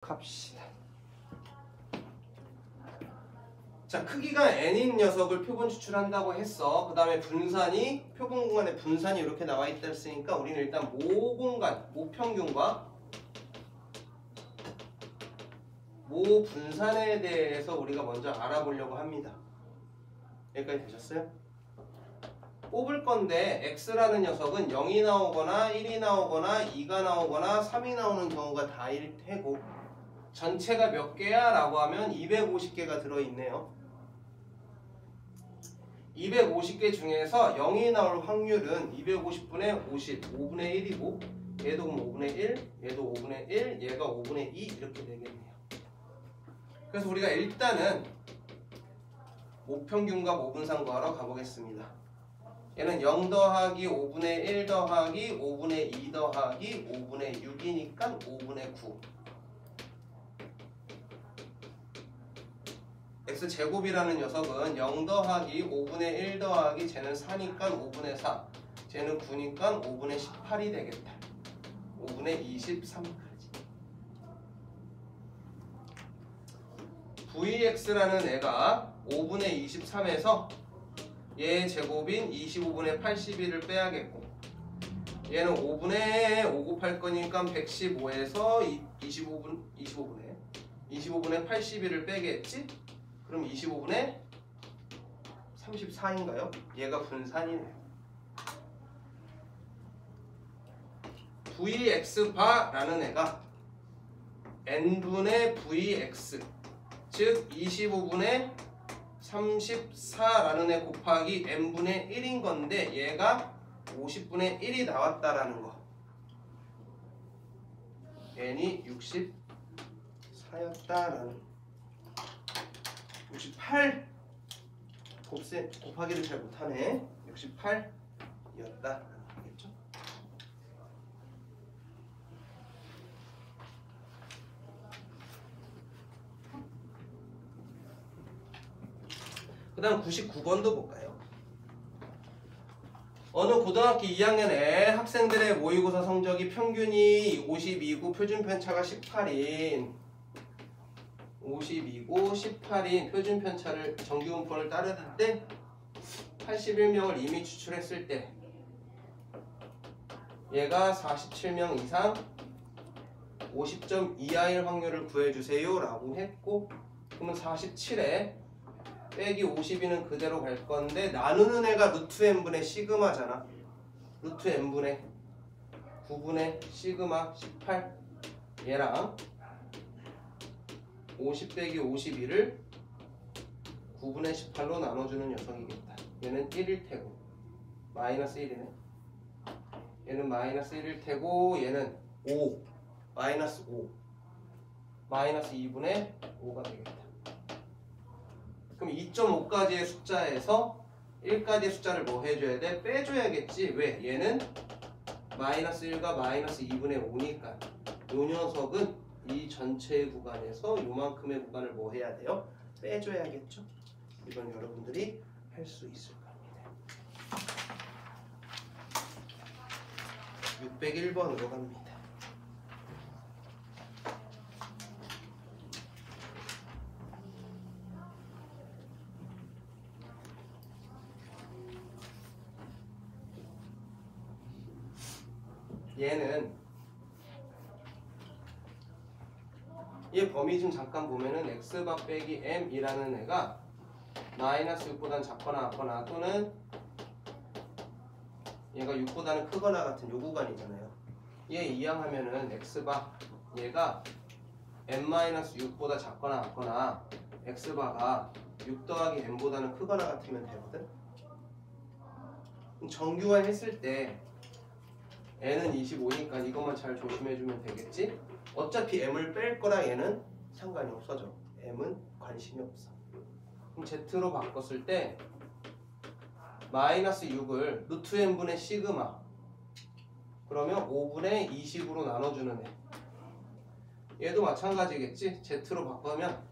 갑시다. 자, 크기가 n인 녀석을 표본 추출한다고 했어. 그 다음에 분산이 표본 공간에 분산이 이렇게 나와 있다 했으니까 우리는 일단 모 공간, 모 평균과 모 분산에 대해서 우리가 먼저 알아보려고 합니다. 여기까지 되셨어요? 뽑을 건데 x라는 녀석은 0이 나오거나 1이 나오거나 2가 나오거나 3이 나오는 경우가 다일 테고 전체가 몇 개야? 라고 하면 250개가 들어있네요. 250개 중에서 0이 나올 확률은 250분의 50, 5분의 1이고 얘도 그럼 5분의 1, 얘도 5분의 1, 얘가 5분의 2 이렇게 되겠네요. 그래서 우리가 일단은 모평균과 모분산 구하러 가보겠습니다. 얘는 0 더하기 5분의 1 더하기 5분의 2 더하기 5분의 6이니까 5분의 9. x제곱이라는 녀석은 0 더하기 5분의 1 더하기 쟤는 4니까 5분의 4, 쟤는 9니까 5분의 18이 되겠다. 5분의 23까지. vx라는 애가 5분의 23에서 얘 제곱인 25분의 81을 빼야겠고 얘는 5분의 5 곱할 거니까 115에서 25분의 81을 빼겠지? 그럼 25분의 34인가요? 얘가 분산이네요. vx바라는 애가 n분의 vx 즉 25분의 34라는 애 곱하기 n분의 1인 건데 얘가 50분의 1이 나왔다라는 거. n이 64였다라는 68 곱하기를 잘 못하네. 68이었다. 알겠죠? 그 다음 99번도 볼까요? 어느 고등학교 2학년에 학생들의 모의고사 성적이 평균이 52고 표준 편차가 18인 52고 18인 표준 편차를 정규분포를 따르는데 81명을 이미 추출했을 때 얘가 47명 이상 50점 이하일 확률을 구해주세요 라고 했고 그러면 47에 빼기 52는 그대로 갈 건데 나누는 애가 루트 n분의 시그마잖아. 루트 n분의 9분의 시그마 18 얘랑 50 빼기 52를 9분의 18로 나눠주는 녀석이겠다. 얘는 1일 테고 마이너스 1이네. 얘는 마이너스 1일 테고 얘는 5 마이너스 5 마이너스 2분의 5가 되겠다. 그럼 2.5까지의 숫자에서 1까지의 숫자를 뭐 해줘야 돼? 빼줘야겠지. 왜? 얘는 마이너스 1과 마이너스 2분의 5니까 요 녀석은 이 전체의 구간에서 요만큼의 구간을 뭐 해야 돼요? 빼줘야겠죠. 이건 여러분들이 할 수 있을 겁니다. 601번으로 갑니다. 얘는 얘 범위 좀 잠깐 보면은 x바 빼기 m이라는 애가 마이너스 6보다는 작거나 같거나 또는 얘가 6보다는 크거나 같은 요 구간이잖아요. 얘 이항하면은 x바 얘가 m-6보다 작거나 같거나 x바가 6 더하기 m보다는 크거나 같으면 되거든. 정규화 했을 때 n은 25니까 이것만 잘 조심해주면 되겠지? 어차피 m을 뺄 거라 얘는 상관이 없어져. m은 관심이 없어. 그럼 z로 바꿨을 때 마이너스 6을 루트 n분의 시그마 그러면 5분의 20으로 나눠주는 애. 얘도 마찬가지겠지? z로 바꾸면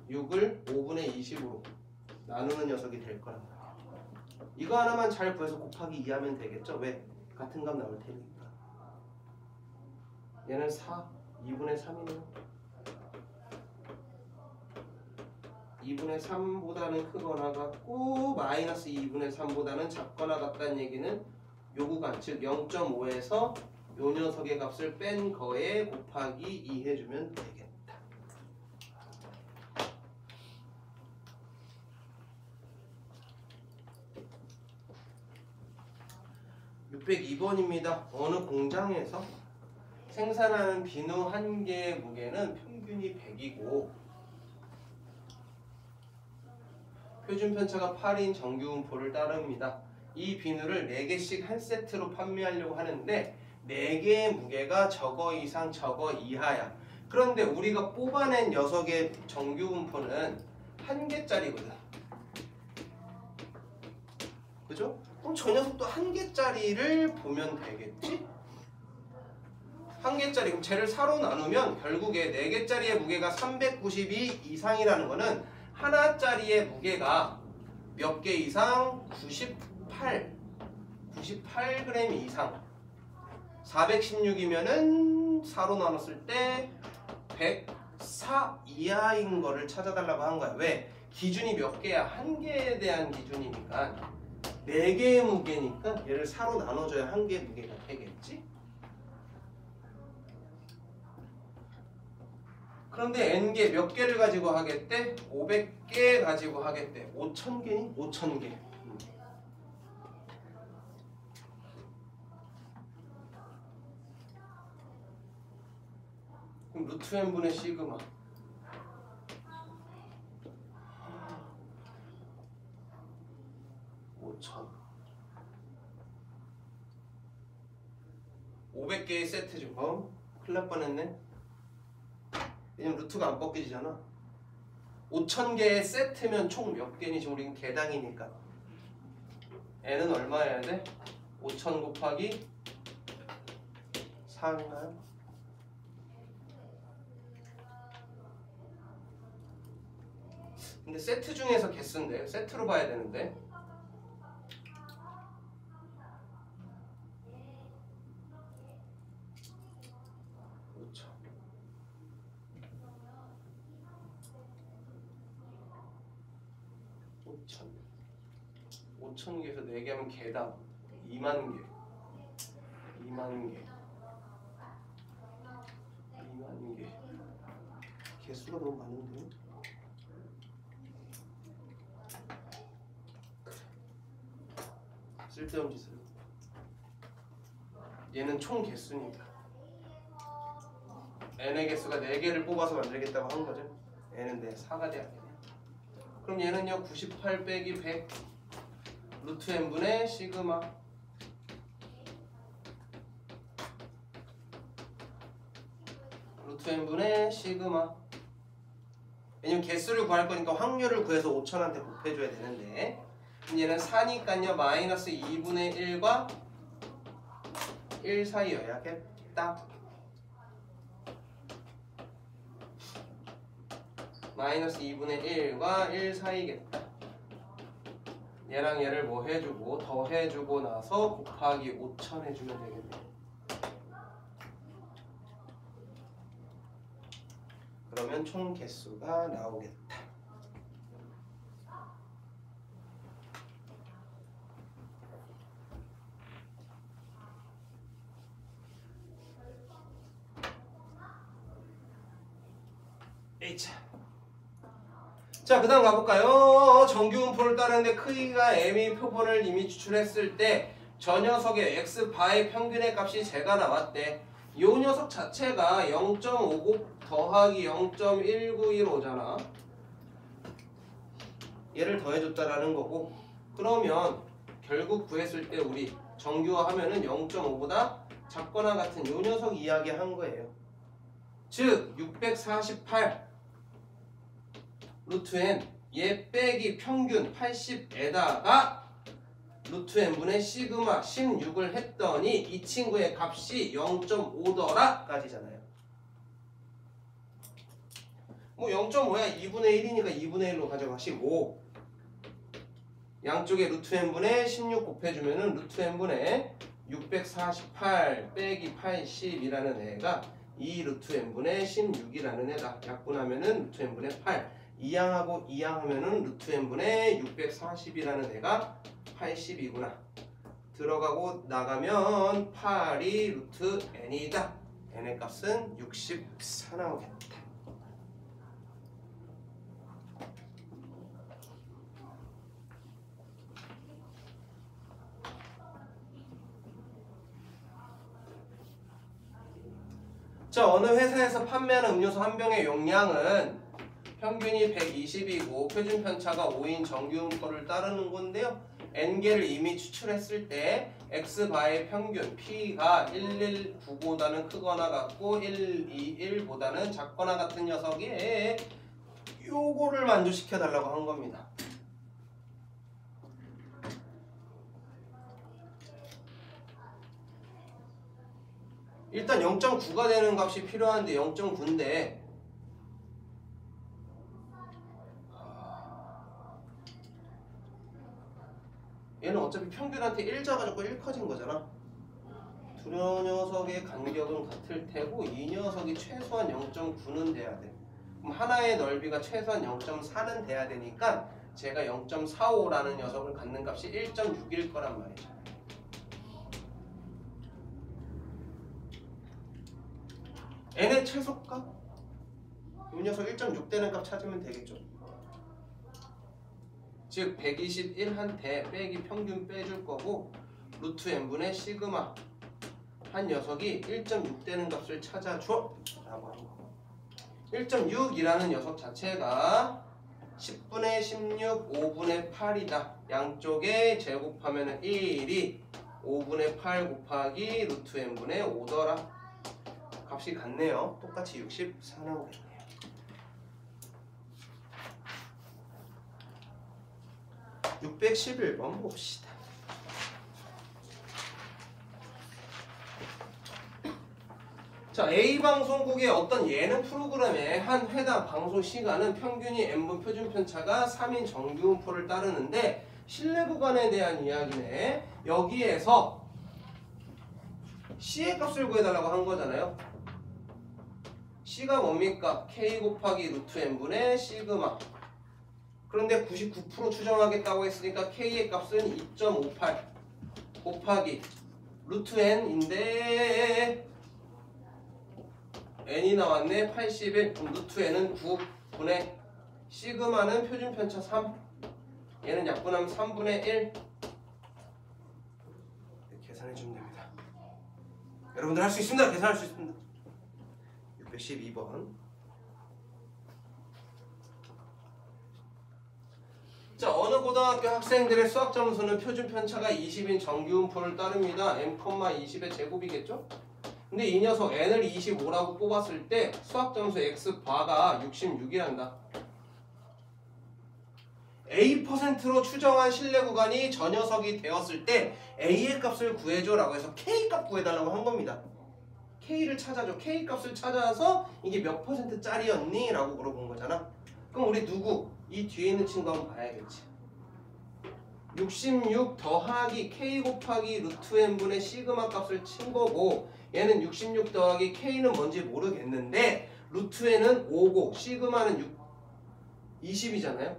6을 5분의 20으로 나누는 녀석이 될 거란 말이야. 이거 하나만 잘 구해서 곱하기 2 하면 되겠죠? 왜? 같은 값 나올 테니까. 얘는 4 2분의 3이네요. 2분의 3보다는 크거나 같고 마이너스 2분의 3보다는 작거나 같다는 얘기는 요 구간 즉 0.5에서 요 녀석의 값을 뺀 거에 곱하기 2 해주면 되겠다. 602번입니다. 어느 공장에서 생산하는 비누 한 개의 무게는 평균이 100이고 표준 편차가 8인 정규분포를 따릅니다. 이 비누를 4개씩 한 세트로 판매하려고 하는데 4개의 무게가 저거 이상 저거 이하야. 그런데 우리가 뽑아낸 녀석의 정규분포는 1개짜리거든. 그죠? 그럼 저 녀석도 1개짜리를 보면 되겠지? 1개짜리, 그럼 쟤를 4로 나누면 결국에 4개짜리의 무게가 392 이상이라는 거는 하나짜리의 무게가 몇 개 이상? 98g 이상. 416이면은 4로 나눴을 때 104 이하인 거를 찾아달라고 한 거야. 왜? 기준이 몇 개야? 1개에 대한 기준이니까 4개의 무게니까 얘를 4로 나눠줘야 1개의 무게가 되겠지? 그런데 n개 몇 개를 가지고 하겠대? 500개 가지고 하겠대. 5000개니? 5000개. 그럼 루트 n분의 시그마 5000 500개의 세트 중 큰일 날 뻔했네. 왜냐면 루트가 안 벗겨지잖아. 5000개의 세트면 총 몇 개니? 지금 우리는 개당이니까 n은 얼마여야 돼? 5000 곱하기 4인가요? 근데 세트 중에서 개수인데 세트로 봐야 되는데 5000개에서 4개 하면 개당 2만 개. 2만 개. 2만 개. 개수가 너무 많은데? 그래. 쓸데없는 짓을. 얘는 총 개수니까. n의 개수가 4개를 뽑아서 만들겠다고 한 거죠. n은 4가 돼야겠네. 그럼 얘는요 98 빼기 100 루트 n분의 시그마 루트 n분의 시그마. 왜냐면 개수를 구할 거니까 확률을 구해서 5000한테 곱해줘야 되는데 얘는 4니까요 마이너스 2분의 1과 1 사이여야겠다. 마이너스 2분의 1과 1 사이겠다. 얘랑 얘를 뭐 해주고 더 해주고 나서 곱하기 5000 해주면 되겠네. 그러면 총 개수가 나오겠다. 자, 그 다음 가볼까요? 정규분포를 따르는데 크기가 m이 표본을 이미 추출했을 때 저 녀석의 x바의 평균의 값이 제가 나왔대. 이 녀석 자체가 0.59 더하기 0.1915잖아. 얘를 더해줬다라는 거고 그러면 결국 구했을 때 우리 정규화하면은 0.5보다 작거나 같은 이 녀석 이야기 한 거예요. 즉 648 루트 n 얘 빼기 평균 80에다가 루트 n분의 시그마 16을 했더니 이 친구의 값이 0.5더라 까지잖아요. 뭐 0.5야 2분의 1이니까 2분의 1로 가져가 15. 양쪽에 루트 n분의 16 곱해주면은 루트 n분의 648 빼기 80이라는 애가 2 루트 n분의 16이라는 애다. 약분하면은 루트 n분의 8. 2양하고 2양하면은 루트 n분의 640이라는 애가 80이구나. 들어가고 나가면 8이 루트 n이다. n의 값은 64 나오겠다. 자, 어느 회사에서 판매하는 음료수 한 병의 용량은 평균이 120이고 표준 편차가 5인 정규음표를 따르는 건데요. n개를 이미 추출했을 때 x바의 평균 p가 119보다는 크거나 같고 121보다는 작거나 같은 녀석에 요거를 만족시켜 달라고 한 겁니다. 일단 0.9가 되는 값이 필요한데 0.9인데 얘는 어차피 평균한테 1 작아졌고 1 커진 거잖아. 두 녀석의 간격은 같을 테고 이 녀석이 최소한 0.9는 돼야 돼. 그럼 하나의 넓이가 최소한 0.4는 돼야 되니까 제가 0.45라는 녀석을 갖는 값이 1.6일 거란 말이죠. n의 최소값? 이 녀석 1.6 되는 값 찾으면 되겠죠. 즉 121한테 빼기 평균 빼줄 거고 루트 n분의 시그마 한 녀석이 1.6 되는 값을 찾아줘 라고 하는 거고 1.6이라는 녀석 자체가 10분의 16, 5분의 8이다. 양쪽에 제곱하면 1이 5분의 8 곱하기 루트 n분의 5더라. 값이 같네요. 똑같이 64 나오겠네요. (611번) 봅시다. 자, A방송국의 어떤 예능 프로그램의 한 회당 방송 시간은 평균이 n분 표준 편차가 3인 정규음표를 따르는데 신뢰 구간에 대한 이야기네. 여기에서 C의 값을 구해달라고 한 거잖아요. C가 뭡니까? K 곱하기 루트 n분의 시그마. 그런데 99% 추정하겠다고 했으니까 K의 값은 2.58 곱하기 루트 n인데 n이 나왔네. 81. 그럼 루트 n은 9분의 시그마는 표준 편차 3. 얘는 약분하면 3분의 1. 계산해 주면 됩니다. 여러분들 할 수 있습니다. 계산할 수 있습니다. 612번. 자, 어느 고등학교 학생들의 수학 점수는 표준 편차가 20인 정규음표를 따릅니다. m,20의 제곱이겠죠? 근데 이 녀석 n을 25라고 뽑았을 때 수학 점수 x바가 66이란다. A%로 추정한 신뢰 구간이 저 녀석이 되었을 때 A의 값을 구해줘 라고 해서 K 값 구해달라고 한 겁니다. K를 찾아줘. K 값을 찾아서 이게 몇 %짜리였니? 라고 물어본 거잖아. 그럼 우리 누구? 이 뒤에 있는 친구 한번 봐야겠지. 66 더하기 K 곱하기 루트 n분의 시그마 값을 친 거고 얘는 66 더하기 K는 뭔지 모르겠는데 루트 n은 5고 시그마는 20이잖아요.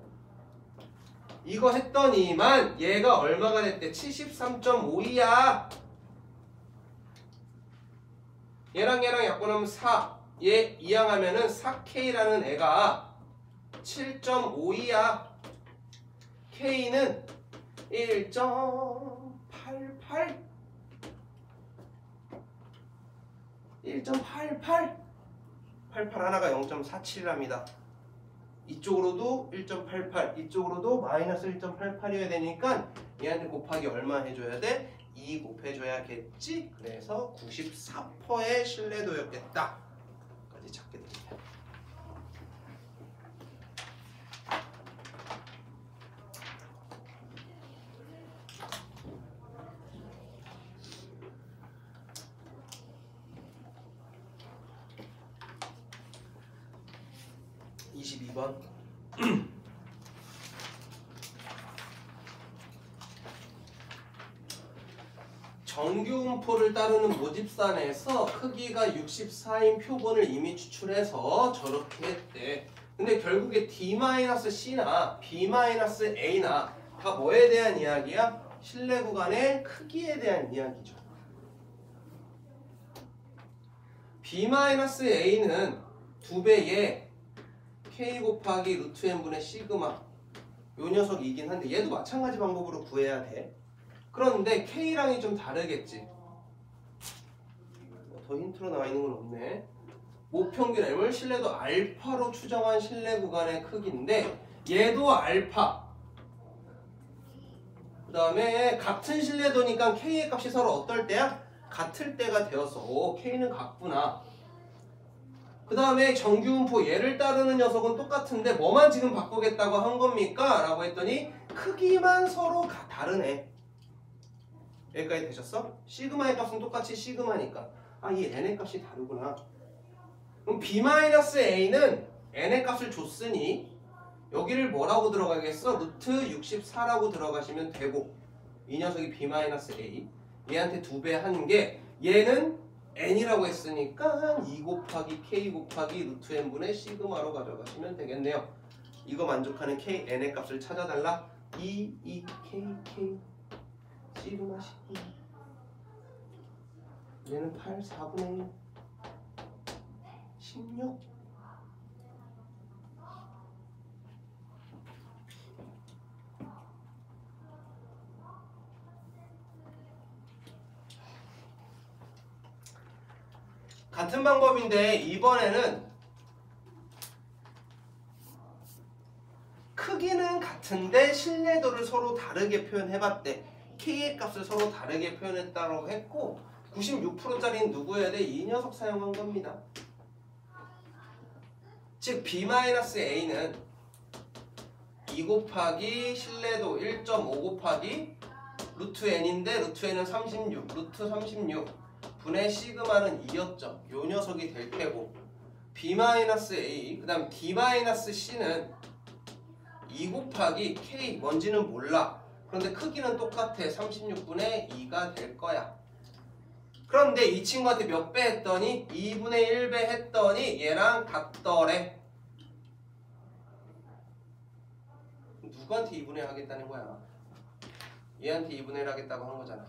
이거 했더니만 얘가 얼마가 됐대? 73.52야. 얘랑 약분하면 4. 얘 이항하면은 4K라는 애가 7.52야. K는 1.88 88 하나가 0.47이랍니다. 이쪽으로도 1.88 이쪽으로도 마이너스 1.88이어야 되니까 얘한테 곱하기 얼마 해줘야 돼? 2 곱해줘야겠지? 그래서 94%의 신뢰도였겠다 까지 찾게 됩니다. (22번) 정규분포를 따르는 모집산에서 크기가 64인 표본을 이미 추출해서 저렇게 했대. 근데 결국에 D-C나 B-A나 다 뭐에 대한 이야기야? 실내 구간의 크기에 대한 이야기죠. B-A는 2배의 K 곱하기 루트 n분의 시그마 요 녀석이긴 한데 얘도 마찬가지 방법으로 구해야 돼. 그런데 K랑이 좀 다르겠지. 더 힌트로 나와 있는 건 없네. 모평균 M을 실내도 알파로 추정한 실내 구간의 크기인데 얘도 알파. 그 다음에 같은 실내도니까 K의 값이 서로 어떨 때야? 같을 때가 되었어. 오, K는 같구나. 그 다음에 정규분포 얘를 따르는 녀석은 똑같은데 뭐만 지금 바꾸겠다고 한 겁니까? 라고 했더니 크기만 서로 다르네. 여기까지 되셨어? 시그마의 값은 똑같이 시그마니까 이 n의 값이 다르구나. 그럼 B-A는 n의 값을 줬으니 여기를 뭐라고 들어가겠어? 루트 64라고 들어가시면 되고 이 녀석이 B-A 얘한테 2배 한 게 얘는 n이라고 했으니까 2 곱하기 k 곱하기 루트 n분의 시그마로 가져가시면 되겠네요. 이거 만족하는 k, n의 값을 찾아달라. 2, k, 시그마 시그마 얘는 8, 4분의 1 16 같은 방법인데 이번에는 크기는 같은데 신뢰도를 서로 다르게 표현해봤대. K의 값을 서로 다르게 표현했다고 했고 96%짜리는 누구여야 돼? 이 녀석 사용한 겁니다. 즉 B-A는 2 곱하기 신뢰도 1.5 곱하기 루트 n인데 루트 n은 36, 루트 36 분의 시그마는 2였죠. 요 녀석이 될 테고 B-A 그 다음 D-C는 2 곱하기 K 뭔지는 몰라. 그런데 크기는 똑같아. 36분의 2가 될 거야. 그런데 이 친구한테 몇 배 했더니 2분의 1배 했더니 얘랑 같더래. 누구한테 2분의 1 하겠다는 거야? 얘한테 2분의 1 하겠다고 한 거잖아.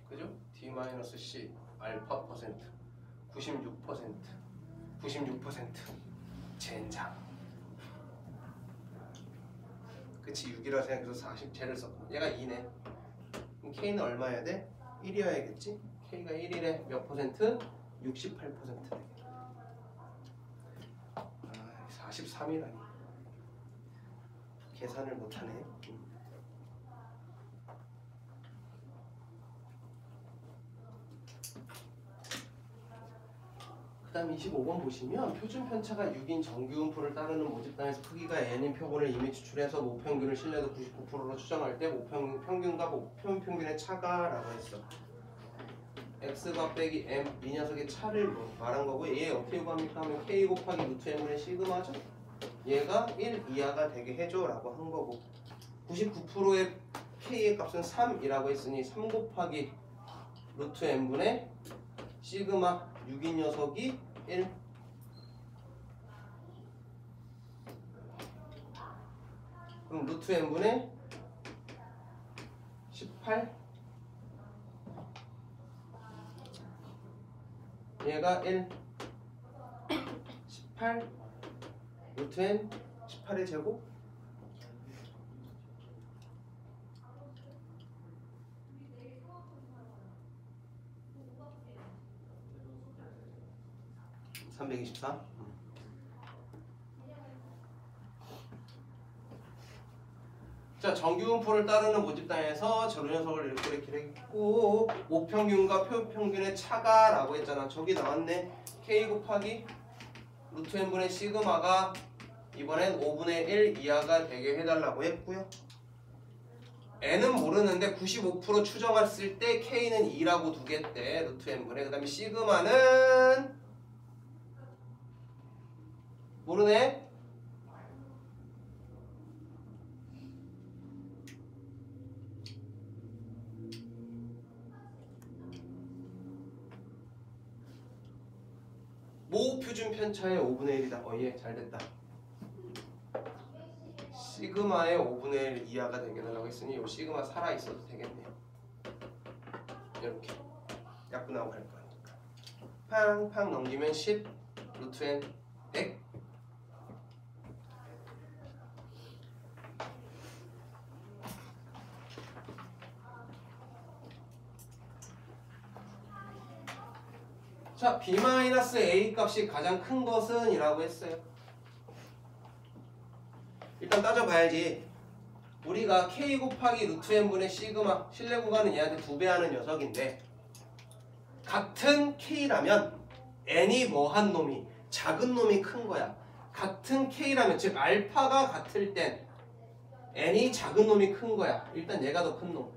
그죠? D-C 알파 퍼센트 96% 젠장. 그치 6이라 생각해서 40쟤를 썼고 얘가 2네. 그럼 K는 얼마여야 돼? 1이어야겠지? K가 1이래. 몇 퍼센트? 68%. 43이라니 계산을 못하네. 그 다음 25번 보시면 표준 편차가 6인 정규분포를 따르는 모집단에서 크기가 n인 표본을 이미 추출해서 모평균을 신뢰도 99%로 추정할 때 모평균과 모평균의 차가 라고 했어. x가 빼기 m 이 녀석의 차를 말한 거고 얘 어떻게 구합니까 하면 k 곱하기 루트 m분의 시그마죠. 얘가 1 이하가 되게 해줘 라고 한 거고 99%의 k의 값은 3이라고 했으니 3 곱하기 루트 m분의 시그마 6인 녀석이 1 그럼 루트 n분의 18 얘가 1 18 루트 n 18의 제곱 324 자, 정규분포를 따르는 모집단에서 저 녀석을 이렇게 했고 모평균과 표평균의 차가 라고 했잖아. 저기 나왔네. K 곱하기 루트 n분의 시그마가 이번엔 5분의 1 이하가 되게 해달라고 했고요. n은 모르는데 95% 추정했을 때 K는 2라고 두겠대. 루트 n분의 그 다음에 시그마는 모르네. 모 표준 편차의 5분의 1이다. 예, 잘됐다. 시그마의 5분의 1 이하가 되게달라고 했으니 이 시그마 살아있어도 되겠네요. 이렇게 약분하고 갈 거니까 팡팡 넘기면 10 루트 n 100. 자, b-a 값이 가장 큰 것은 이라고 했어요. 일단 따져봐야지. 우리가 k 곱하기 루트 n분의 시그마 실내 구간은 얘한테 2배 하는 녀석인데 같은 k라면 n이 뭐한 놈이 작은 놈이 큰 거야. 같은 k라면 즉 알파가 같을 땐 n이 작은 놈이 큰 거야. 일단 얘가 더 큰 놈.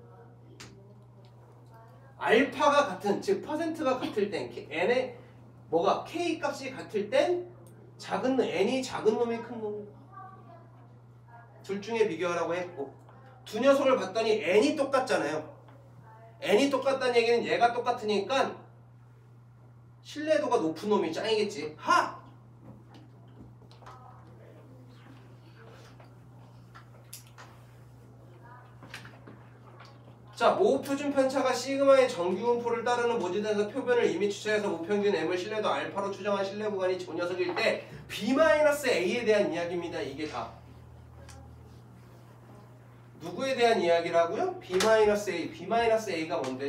알파가 같은 즉 퍼센트가 같을 땐 n의 뭐가 k 값이 같을 땐 작은 n이 작은 놈이 큰 놈. 둘 중에 비교하라고 했고 두 녀석을 봤더니 n이 똑같잖아요. n이 똑같다는 얘기는 얘가 똑같으니까 신뢰도가 높은 놈이 짱이겠지. 하! 자, 모 표준 편차가 시그마의 정규분포를 따르는 모지대에서 표변을 이미 추정해서 무평균 m을 신뢰도 알파로 추정한 신뢰 구간이 저 녀석일 때 b-a에 대한 이야기입니다. 이게 다. 누구에 대한 이야기라고요? b-a. b-a가 뭔데?